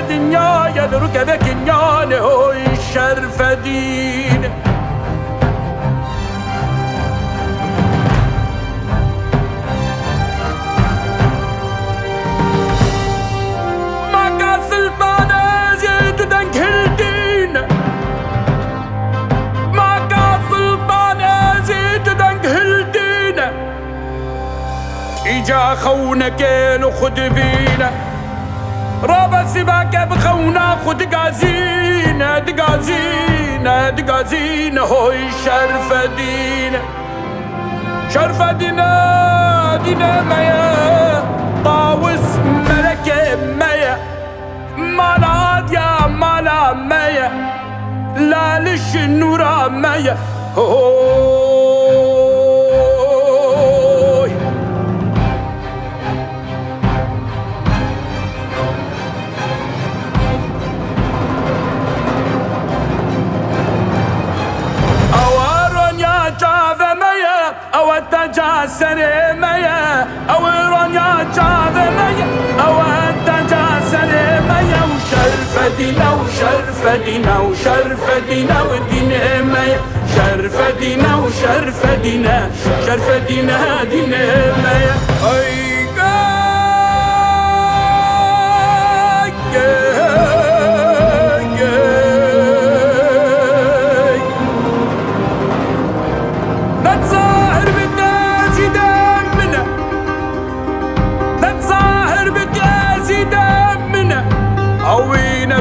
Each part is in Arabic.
دنيا يا ركبك نيان هوي شرف دين إجا خونا كيلو خد بينا رابا سباك بخونا خد قازينا دقازينا دقازينا هوي شرف دينا شرف دينا دينا ميا طاوس ملكة ميا مالاد يا مالا ميا لا لش النورا ميا سري ميا أو رانيا جاب ميا أو أنت جا سري ميا وشرف دينا وشرف دينا وشرف دينا ودين ميا شرف دينا وشرف دينا شرف دينا دين ميا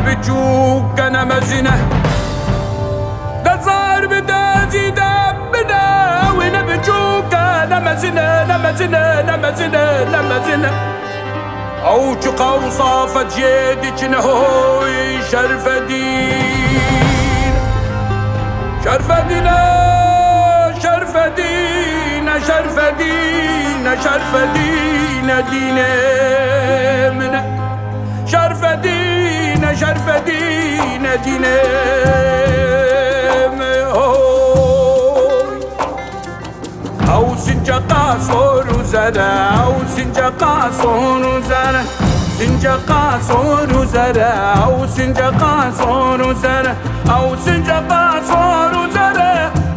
بجوك أنا مزنة لا صار بدازي دبنا وين بجوك أنا مزنة لمزنة لمزنة لمزنة أوجق وصافت جيدك نهوي شرف دين شرف دينا شرف دينا شرف دينا شرف دينا دينا من شرف دينا شرف دينا دينا أو سنجقا صور زرا أو سنجقا صور زرا سنجقا صور زرا أو سنجقا صور زرا أو سنجقا صور زرا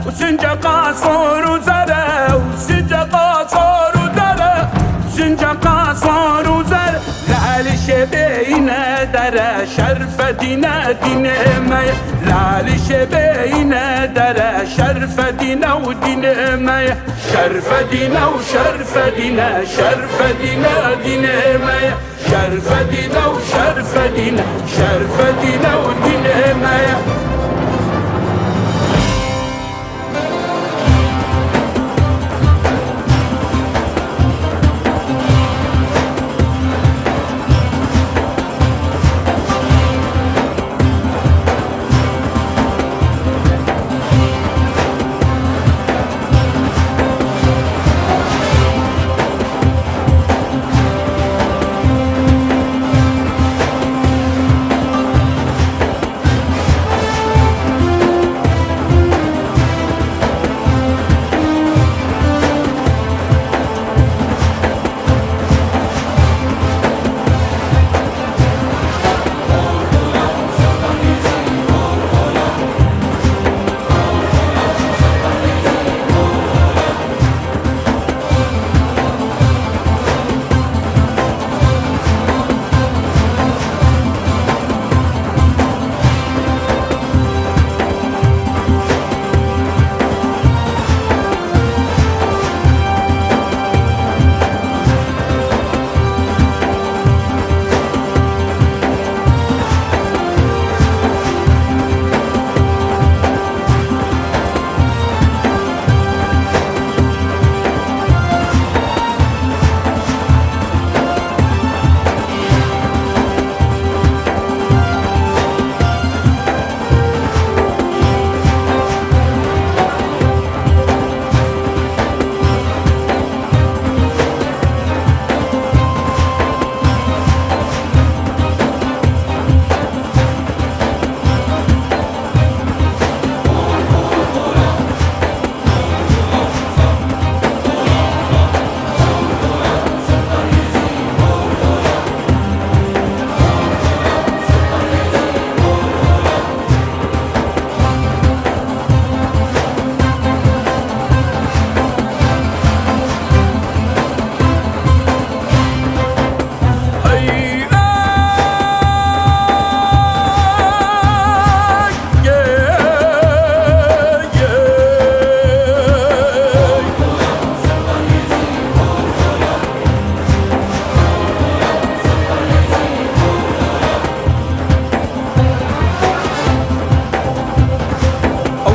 وسنجقا صور زرا وسنجقا صور زرا سنجقا صور زرا لعلشبينا درا شرف دينا دينا مايا لعلشبينا درا شرف دينا ودينا مايا شرف دينا وشرف دينا شرف دينا دينا مايا شرف دينا وشرف دينا شرف دينا ودينا مايا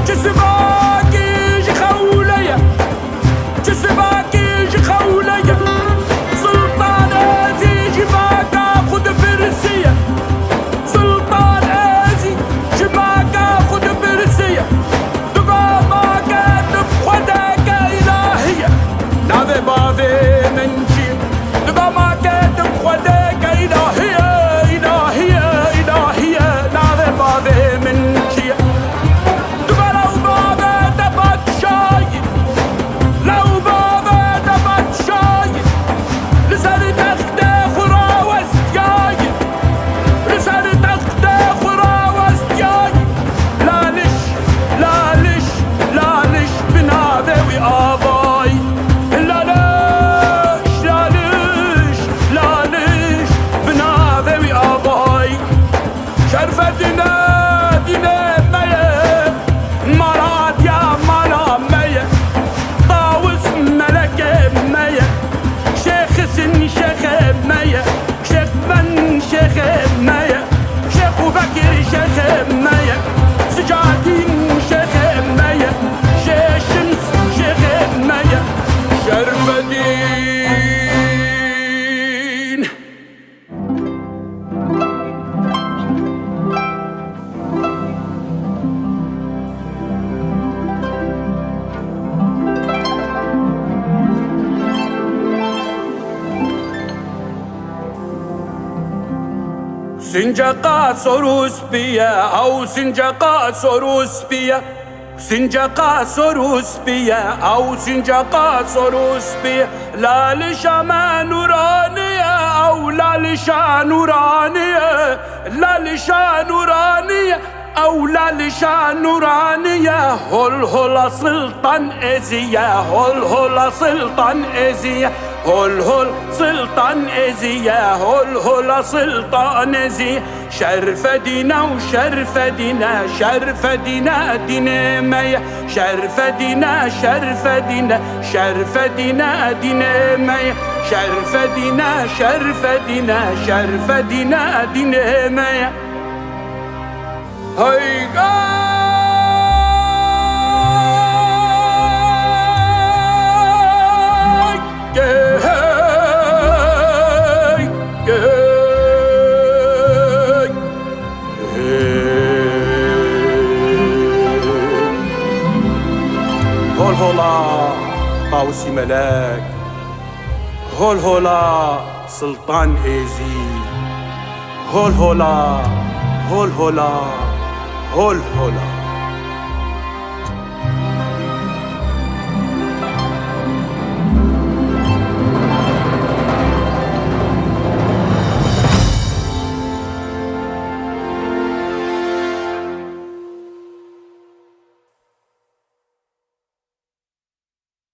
جسباكي جخولية جسباكي جخولية سلطان ازي جباكا خد فرسية سلطان ازي جباكا خد فرسية دقاماكا تبخدك الهية ناذي باذي منشي دقاماكا تبخدك الهية الهية الهية ناذي باذي منشي سنجقا سوروس بيا أو سنجقا سوروس بيا سنجقا سوروس بيا أو سنجقا سوروس بيا لا لشما نورانية أو لا لشا نورانية لا لشا نورانية أو لا لشا نورانية هول هول سلطان إزيا هول هول سلطان إزيا هول هول سلطان إزيا هول هول سلطان إزيا شرف دينا وشرف دينا شرف دينا دينا ميا شرف دينا شرف دينا شرف دينا دينا ميا شرف دينا شرف دينا شرف دينا دينا ميا هاي هول هولا طاوسي ملاك هول هولا سلطان إيزي هول هولا هول هولا هول هولا